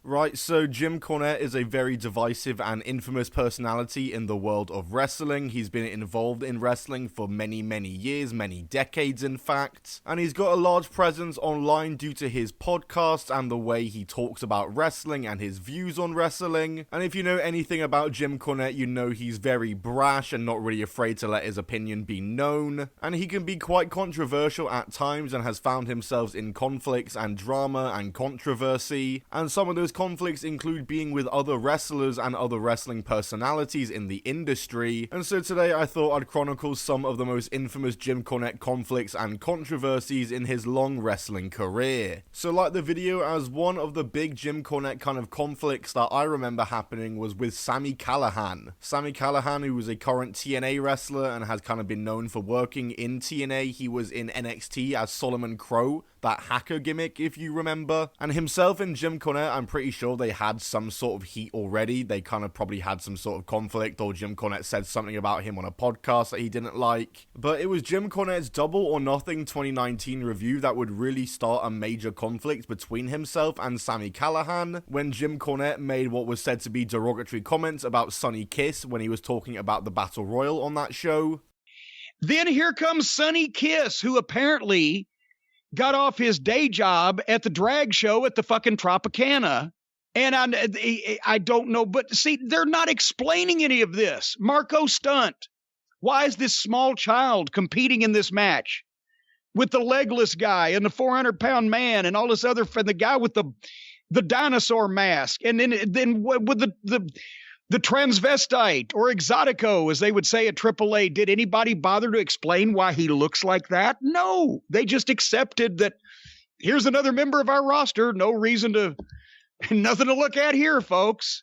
Right, so Jim Cornette is a very divisive and infamous personality in the world of wrestling. He's been involved in wrestling for many, many years, many decades in fact, and he's got a large presence online due to his podcast and the way he talks about wrestling and his views on wrestling. And if you know anything about Jim Cornette, you know he's very brash and not really afraid to let his opinion be known, and he can be quite controversial at times and has found himself in conflicts and drama and controversy, and some of those conflicts include being with other wrestlers and other wrestling personalities in the industry. And so today I thought I'd chronicle some of the most infamous Jim Cornette conflicts and controversies in his long wrestling career. So like the video, as one of the big Jim Cornette kind of conflicts that I remember happening was with Sami Callihan. Sami Callihan, who was a current TNA wrestler and has kind of been known for working in TNA. He was in NXT as Solomon Crow, that hacker gimmick, if you remember. And himself and Jim Cornette, I'm pretty sure they had some sort of heat already. They kind of probably had some sort of conflict, or Jim Cornette said something about him on a podcast that he didn't like. But it was Jim Cornette's Double or Nothing 2019 review that would really start a major conflict between himself and Sami Callihan, when Jim Cornette made what was said to be derogatory comments about Sonny Kiss when he was talking about the Battle Royal on that show. Then here comes Sonny Kiss, who apparently got off his day job at the drag show at the fucking Tropicana. And I don't know, but see, they're not explaining any of this. Marco Stunt. Why is this small child competing in this match with the legless guy and the 400-pound man and all this other, and the guy with the dinosaur mask, and then with the transvestite, or exotico, as they would say at AAA. Did anybody bother to explain why he looks like that? No, they just accepted that here's another member of our roster. No reason to, nothing to look at here, folks.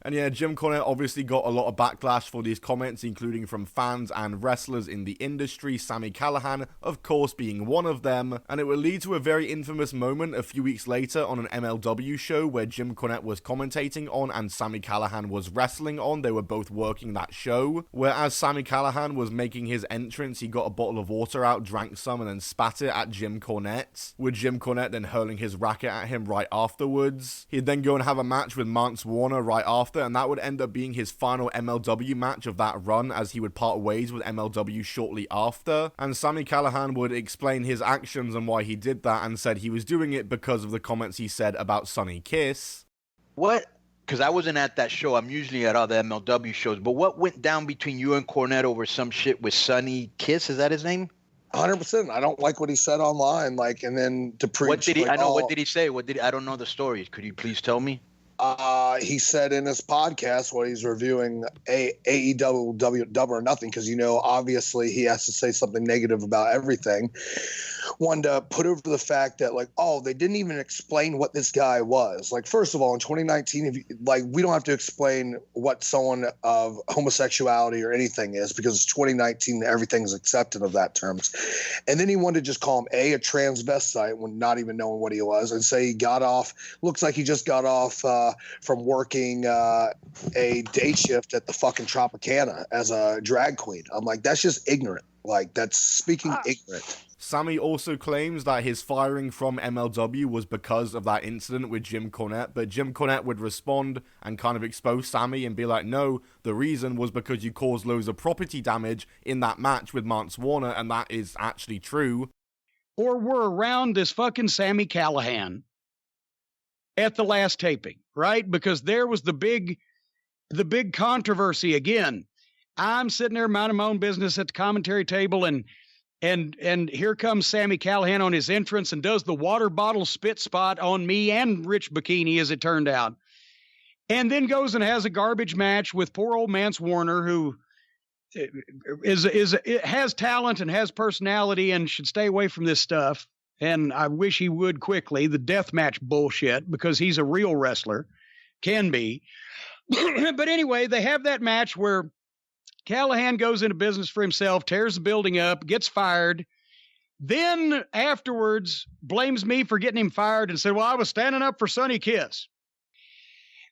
And yeah, Jim Cornette obviously got a lot of backlash for these comments, including from fans and wrestlers in the industry, Sami Callihan, of course, being one of them. And it would lead to a very infamous moment a few weeks later on an MLW show where Jim Cornette was commentating on and Sami Callihan was wrestling on. They were both working that show. Whereas Sami Callihan was making his entrance, he got a bottle of water out, drank some, and then spat it at Jim Cornette, with Jim Cornette then hurling his racket at him right afterwards. He'd then go and have a match with Mance Warner right after, and that would end up being his final MLW match of that run, as he would part ways with MLW shortly after. And Sami Callihan would explain his actions and why he did that, and said he was doing it because of the comments he said about Sonny Kiss. What? Because I wasn't at that show. I'm usually at other MLW shows. But what went down between you and Cornette over some shit with Sonny Kiss? Is that his name? 100%. I don't like what he said online. And then to preach. What did he? What did he say? I don't know the story. Could you please tell me? He said in his podcast while he's reviewing AEW Double or Nothing, because obviously he has to say something negative about everything, wanted to put over the fact that they didn't even explain what this guy was. First of all, in 2019, we don't have to explain what someone of homosexuality or anything is, because it's 2019, everything's accepted of that terms. And then he wanted to just call him a transvestite when not even knowing what he was, and say he got off, looks like he just got off from working a day shift at the fucking Tropicana as a drag queen. I'm like, that's just ignorant. That's speaking ignorant. Sami also claims that his firing from MLW was because of that incident with Jim Cornette, but Jim Cornette would respond and kind of expose Sami and be like, no, the reason was because you caused loads of property damage in that match with Mance Warner, and that is actually true. Or we're around this fucking Sami Callihan at the last taping, right? Because there was the big controversy again. I'm sitting there minding my own business at the commentary table, and here comes Sami Callihan on his entrance and does the water bottle spit spot on me and Rich Bikini, as it turned out. And then goes and has a garbage match with poor old Mance Warner, who has talent and has personality and should stay away from this stuff. And I wish he would quickly, the deathmatch bullshit, because he's a real wrestler, can be. But anyway, they have that match where Callihan goes into business for himself, tears the building up, gets fired, then afterwards blames me for getting him fired and said, well, I was standing up for Sonny Kiss.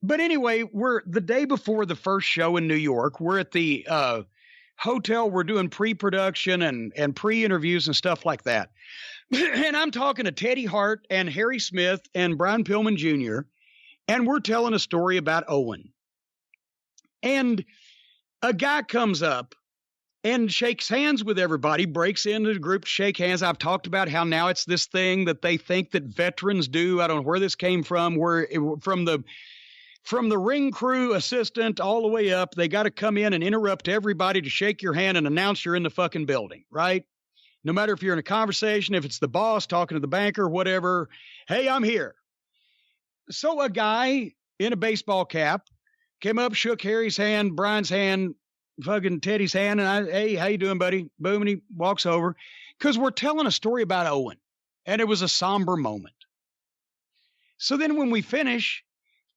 But anyway, we're the day before the first show in New York. We're at the hotel. We're doing pre-production and pre-interviews and stuff like that. And I'm talking to Teddy Hart and Harry Smith and Brian Pillman Jr. And we're telling a story about Owen. And a guy comes up and shakes hands with everybody, breaks into the group to shake hands. I've talked about how now it's this thing that they think that veterans do. I don't know where this came from, from the ring crew assistant all the way up, they got to come in and interrupt everybody to shake your hand and announce you're in the fucking building, right? No matter if you're in a conversation, if it's the boss talking to the banker, whatever, hey, I'm here. So a guy in a baseball cap came up, shook Harry's hand, Brian's hand, fucking Teddy's hand, and hey, how you doing, buddy? Boom, and he walks over because we're telling a story about Owen, and it was a somber moment. So then when we finish,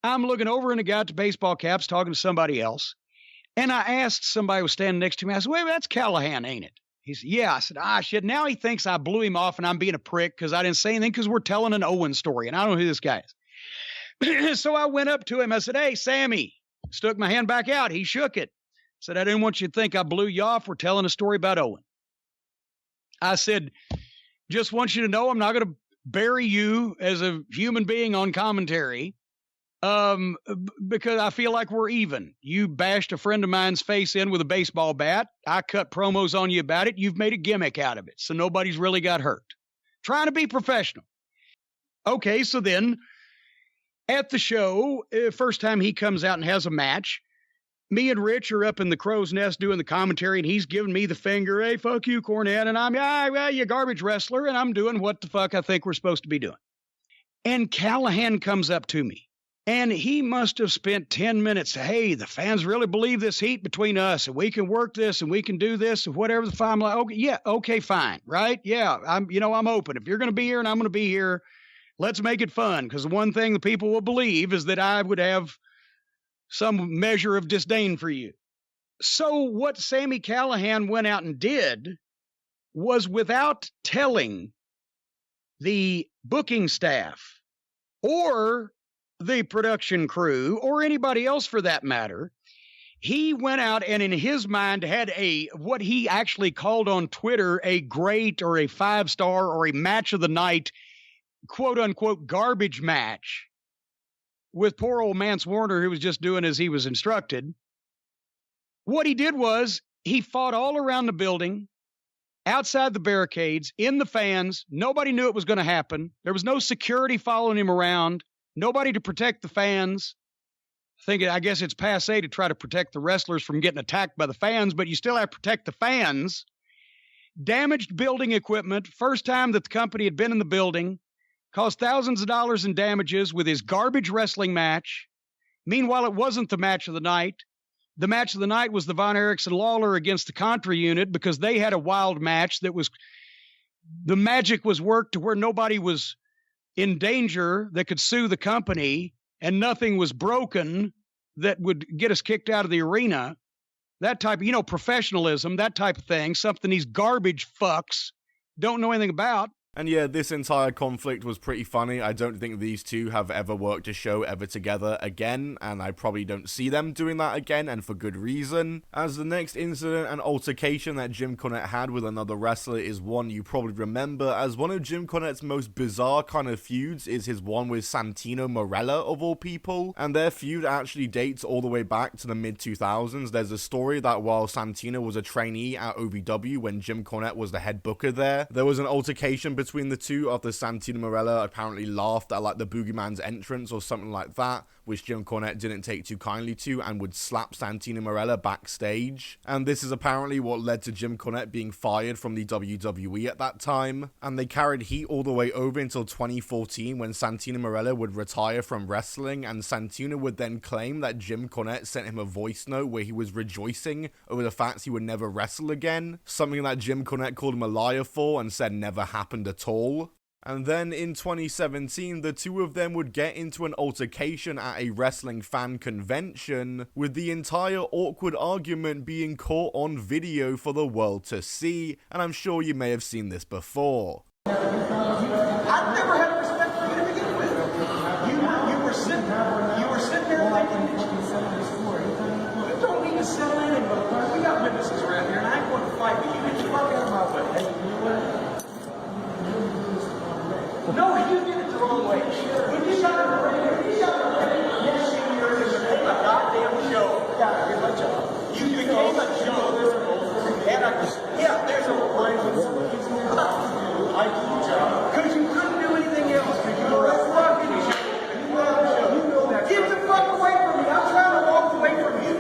I'm looking over and the guy at the baseball caps talking to somebody else, and I asked somebody who was standing next to me, I said, wait, that's Callahan, ain't it? He said, yeah. I said, shit, now he thinks I blew him off and I'm being a prick because I didn't say anything because we're telling an Owen story, and I don't know who this guy is. So I went up to him, I said, hey, Sammy. Stuck my hand back out. He shook it. Said, I didn't want you to think I blew you off. We're telling a story about Owen. I said, just want you to know I'm not going to bury you as a human being on commentary because I feel like we're even. You bashed a friend of mine's face in with a baseball bat. I cut promos on you about it. You've made a gimmick out of it, so nobody's really got hurt. Trying to be professional. Okay, so then at the show, first time he comes out and has a match, me and Rich are up in the crow's nest doing the commentary, and he's giving me the finger, hey, fuck you, Cornette, and I'm, well, you garbage wrestler, and I'm doing what the fuck I think we're supposed to be doing. And Callahan comes up to me, and he must have spent 10 minutes, hey, the fans really believe this heat between us, and we can work this, and we can do this, and whatever the fine. I'm like, okay, yeah, okay, fine, right? Yeah, I'm open. If you're going to be here and I'm going to be here, let's make it fun, because the one thing the people will believe is that I would have some measure of disdain for you. So what Sammy Callahan went out and did was, without telling the booking staff or the production crew or anybody else for that matter, he went out and in his mind had what he actually called on Twitter a great or a 5-star or a match of the night, quote unquote, garbage match with poor old Mance Warner, who was just doing as he was instructed. What he did was he fought all around the building, outside the barricades, in the fans. Nobody knew it was going to happen. There was no security following him around, nobody to protect the fans. I guess it's passé to try to protect the wrestlers from getting attacked by the fans, but you still have to protect the fans. Damaged building equipment, first time that the company had been in the building, caused thousands of dollars in damages with his garbage wrestling match. Meanwhile, it wasn't the match of the night. The match of the night was the Von Erichsen Lawler against the Contra unit, because they had a wild match that was, the magic was worked to where nobody was in danger that could sue the company, and nothing was broken that would get us kicked out of the arena. That type of, professionalism, that type of thing, something these garbage fucks don't know anything about. And yeah, this entire conflict was pretty funny. I don't think these two have ever worked a show ever together again, and I probably don't see them doing that again, and for good reason. As the next incident and altercation that Jim Cornette had with another wrestler is one you probably remember, as one of Jim Cornette's most bizarre kind of feuds is his one with Santino Marella, of all people, and their feud actually dates all the way back to the mid-2000s. There's a story that while Santino was a trainee at OVW when Jim Cornette was the head booker there was an altercation between the two after Santino Marella apparently laughed at like the Boogeyman's entrance or something like that, which Jim Cornette didn't take too kindly to and would slap Santino Marella backstage. And this is apparently what led to Jim Cornette being fired from the WWE at that time. And they carried heat all the way over until 2014 when Santino Marella would retire from wrestling, and Santino would then claim that Jim Cornette sent him a voice note where he was rejoicing over the fact he would never wrestle again, something that Jim Cornette called him a liar for and said never happened at all. And then in 2017, the two of them would get into an altercation at a wrestling fan convention, with the entire awkward argument being caught on video for the world to see, and I'm sure you may have seen this before. I've never had respect for you to begin with. You were sitting there thinking you don't need to settle in, motherfucker. We got witnesses around here, and I ain't going to fight with you. Get your fuck out of my way. Hey, you know what? No, you did it the wrong way. When you got it right, Yeah, there's a line. Because you couldn't do anything else. Because you were a fucking get the fuck away from me. I'm trying to walk away from you.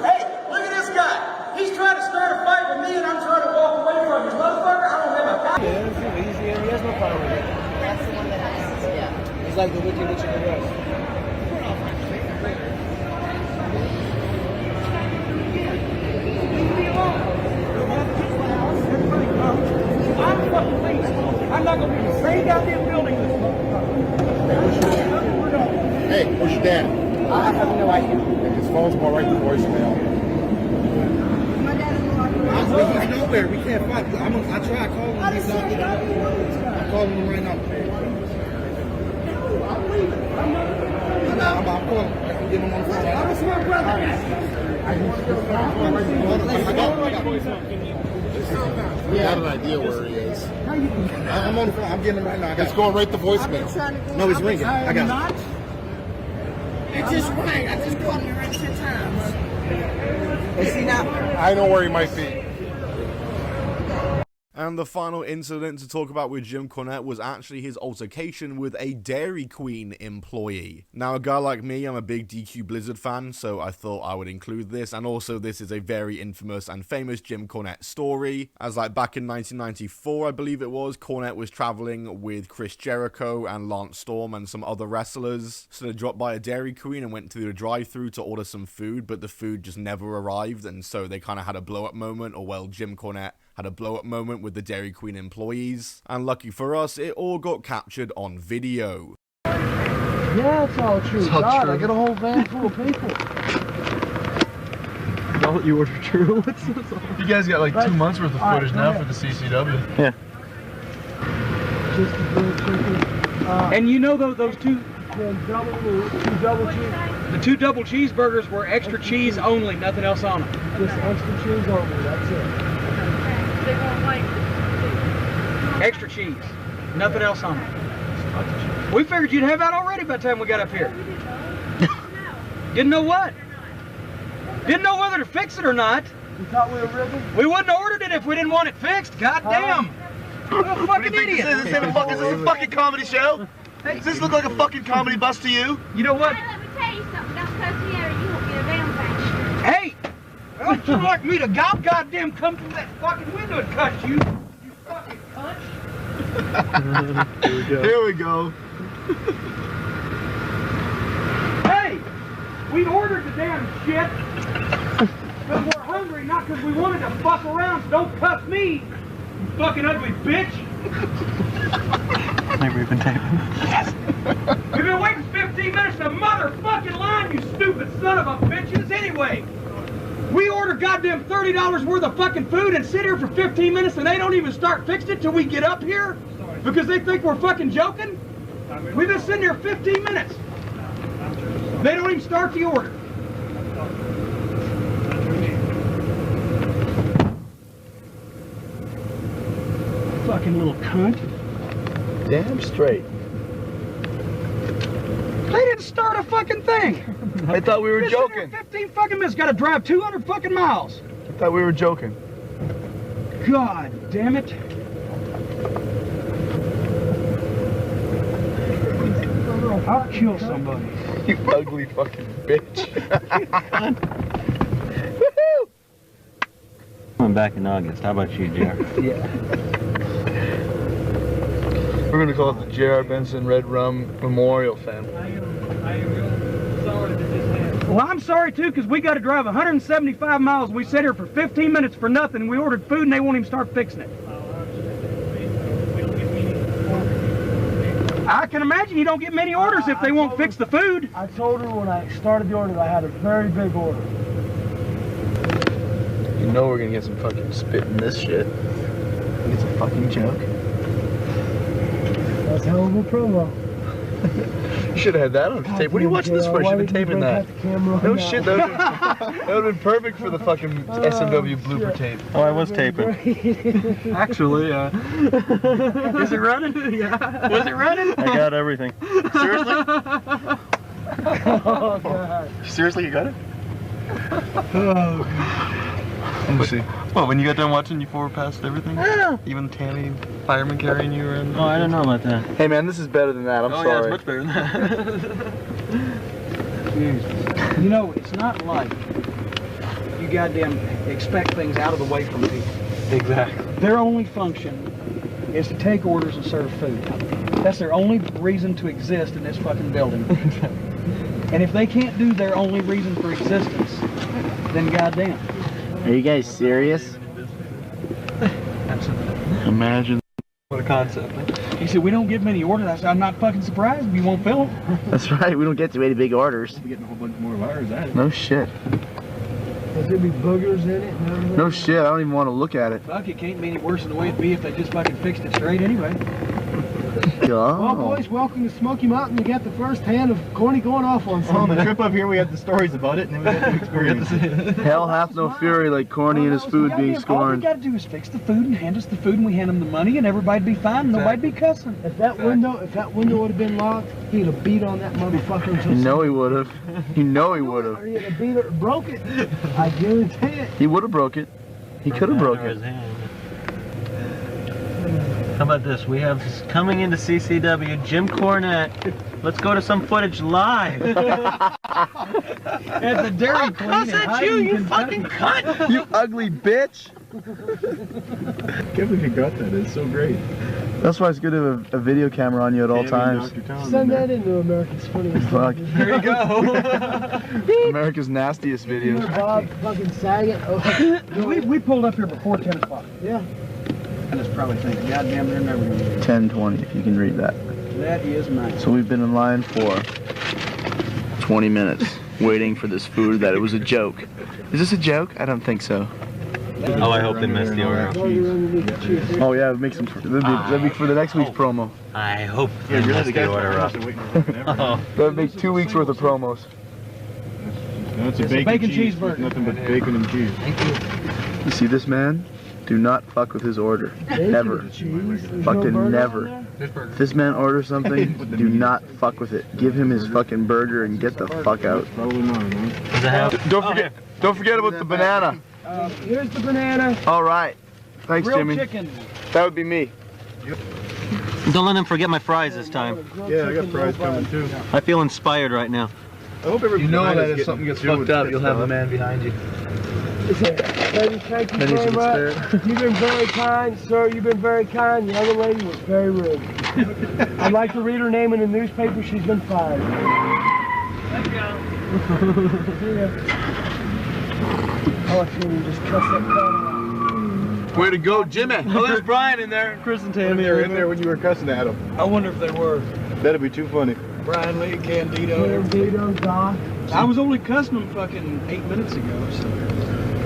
Hey, look at this guy. He's trying to start a fight with me and I'm trying to walk away from you. Motherfucker, I don't have a fight. Yeah, it's easy. He has no problem with it. That's the one that has, yeah. It's like the Wicked Witch of the West. I'm not going to be in the same goddamn building this Hey, where's your dad? I have no idea. His phone's going right to voicemail. I know where. We can't find. I try calling him. He's not there. I'm calling him right now. I'm calling. I'm getting him on the phone. I'm a smart brother. I got an idea where he is. I'm on the phone. I'm getting him right now. It's going right to voicemail. No, he's ringing. I got it. It just rang. I just called him right 10 times. Is he not? I know where he might be. And the final incident to talk about with Jim Cornette was actually his altercation with a Dairy Queen employee. Now, a guy like me, I'm a big DQ Blizzard fan, so I thought I would include this, and also this is a very infamous and famous Jim Cornette story, as like back in 1994, I believe it was, Cornette was traveling with Chris Jericho and Lance Storm and some other wrestlers, so they dropped by a Dairy Queen and went to the drive-thru to order some food, but the food just never arrived, and so they kind of had a blow-up moment, or well, Jim Cornette had a blow-up moment with the Dairy Queen employees, and lucky for us, it all got captured on video. Yeah, it's all true. It's all God, true. I got a whole van full of people. All that you ordered true. You guys got like 2 months worth of footage now for the CCW. Yeah. Just the grilled chicken. And you know those two, Then two double cheese. the 2 double cheeseburgers were extra cheese only, nothing else on them. Just extra cheese only. That's it. They won't like Extra cheese, nothing else on them. We figured you'd have that already by the time we got up here. Didn't know what? Didn't know whether to fix it or not. You thought we were ribbon? We wouldn't have ordered it if we didn't want it fixed. God damn. What a fucking idiot. Is this a fucking comedy show? Does this look like a fucking comedy bus to you? You know what? Hey, let me tell you something. That's because Sierra, you won't get a Valentine's shirt. Hey! Don't you like me to goddamn come through that fucking window and cut you? You fucking cunt. Here we go. Hey! We ordered the damn shit because we're hungry, not because we wanted to fuck around, so don't cuss me, you fucking ugly bitch! Maybe we've been taping. Yes. We've been waiting 15 minutes in the motherfucking line, you stupid son of a bitches, anyway! We order goddamn $30 worth of fucking food and sit here for 15 minutes and they don't even start fixing it till we get up here? Because they think we're fucking joking? We've been sitting here 15 minutes. They don't even start the order. Fucking little cunt. Damn straight. They didn't start a fucking thing. I thought we were Been sitting here joking. 15 fucking minutes. Got to drive 200 fucking miles. I thought we were joking. God damn it. I'll kill somebody. You ugly fucking bitch. Coming back in August. How about you, JR? Yeah. We're gonna call it the J.R. Benson Red Rum Memorial Family. Well, I'm sorry too, because we got to drive 175 miles. We sat here for 15 minutes for nothing. We ordered food and they won't even start fixing it. I can imagine you don't get many orders if they won't fix the food. I told her when I started the order that I had a very big order. You know we're gonna get some fucking spit in this shit. It's a fucking joke. That's a hell of a promo. You should have had that on tape. What are you watching this for? You should have been taping that. No shit, that would have been perfect for the fucking SMW blooper tape. Oh, I was taping. Actually, yeah. Is it running? Yeah. Was it running? I got everything. Seriously? Oh, God. Seriously, you got it? Oh, Let me see. Well, when you got done watching, you forward passed everything? Yeah. Even Tammy, fireman carrying you around? Oh, I don't know about that. Hey man, this is better than that. I'm sorry. Yeah, it's much better than that. You know, it's not like you goddamn expect things out of the way from people. Exactly. Their only function is to take orders and serve food. That's their only reason to exist in this fucking building. And if they can't do their only reason for existence, then goddamn. Are you guys serious? Imagine. What a concept. He said, we don't get many orders. I said, I'm not fucking surprised if you won't fill them. That's right. We don't get too many big orders. We're getting a whole bunch more of ours out of it. No shit. There's gonna be boogers in it. No shit. I don't even want to look at it. Fuck, it can't be any worse than the way it'd be if they just fucking fixed it straight anyway. Well, boys, welcome to Smoky Mountain. You got the first hand of Corny going off on On something. the trip up here, we had the stories about it, and then we got the experience. Hell hath no fury like Corny and his food being All we scorned. gotta do is fix the food and hand us the food, and we hand them the money, and everybody'd be fine. And nobody'd be cussing. If that window would have been locked, he'd have beat on that motherfucker until You know he would have. You know he would or have. he'd have beat it, broke it. I guarantee it. He would have broke it. He could have broke it. How about this? We have coming into CCW, Jim Cornette. Let's go to some footage live. At the Dairy Queen. How's that you fucking cunt? You ugly bitch. I can't believe you got that. It's so great. That's why it's good to have a video camera on you at all times. Send that into America's Funniest Fuck. Videos. There you go. America's nastiest videos. Bob fucking Saget. Oh, We pulled up here before 10 o'clock. yeah. I just probably thinking, goddamn, they're never gonna do it. 10:20 if you can read that. That is nice. So we've been in line for 20 minutes waiting for this food that it was a joke. Is this a joke? I don't think so. Oh, I hope they missed the order. Oh yeah, make some. That'd be for the next week's promo. I hope they messed the order up. That'd make 2 weeks worth of promos. That's It's a bacon cheeseburger. Nothing but bacon and cheese. You see this man? Do not fuck with his order. Never. Fucking never. If this man orders something, do not fuck with it. Give him his fucking burger and get the fuck out. Probably not, man. Does it have? Don't forget about the banana. Here's the banana. All right. Thanks, Grilled Jimmy. chicken. That would be me. Don't let him forget my fries this time. Yeah, I got fries coming too. I feel inspired right now. I hope everybody that if something gets fucked up, you'll have the man behind you. Baby, thank you very much. You've been very kind, sir. You've been very kind. The other lady was very rude. I'd like to read her name in the newspaper. She's been fired. Let's go. Oh, I feel you just cuss that cat out. Way to go, Jimmy. Oh, there's Brian in there. Chris and Tammy are in there when you were cussing at them. I wonder if they were. That'd be too funny. Brian Lee, Candido. Candido, Doc. I was only cussing them fucking 8 minutes ago, so.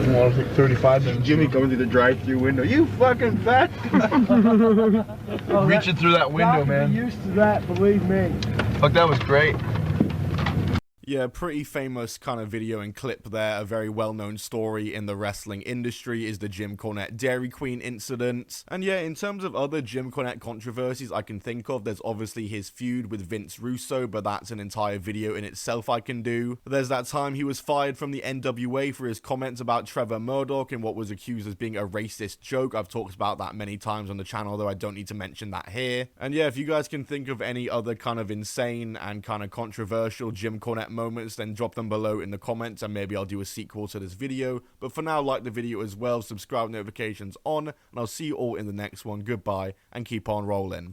Well, it's like 35 minutes. Jimmy comes through the drive-through window. You fucking fat! Reaching through that window, Doc, man. be used to that, believe me. Fuck, that was great. Yeah, pretty famous kind of video and clip there. A very well-known story in the wrestling industry is the Jim Cornette Dairy Queen incident. And yeah, in terms of other Jim Cornette controversies I can think of, there's obviously his feud with Vince Russo, but that's an entire video in itself I can do. There's that time he was fired from the NWA for his comments about Trevor Murdoch and what was accused as being a racist joke. I've talked about that many times on the channel, though I don't need to mention that here. And yeah, if you guys can think of any other kind of insane and kind of controversial Jim Cornette moments, then drop them below in the comments and maybe I'll do a sequel to this video. But for now, like the video as well, subscribe, notifications on, and I'll see you all in the next one. Goodbye and keep on rolling.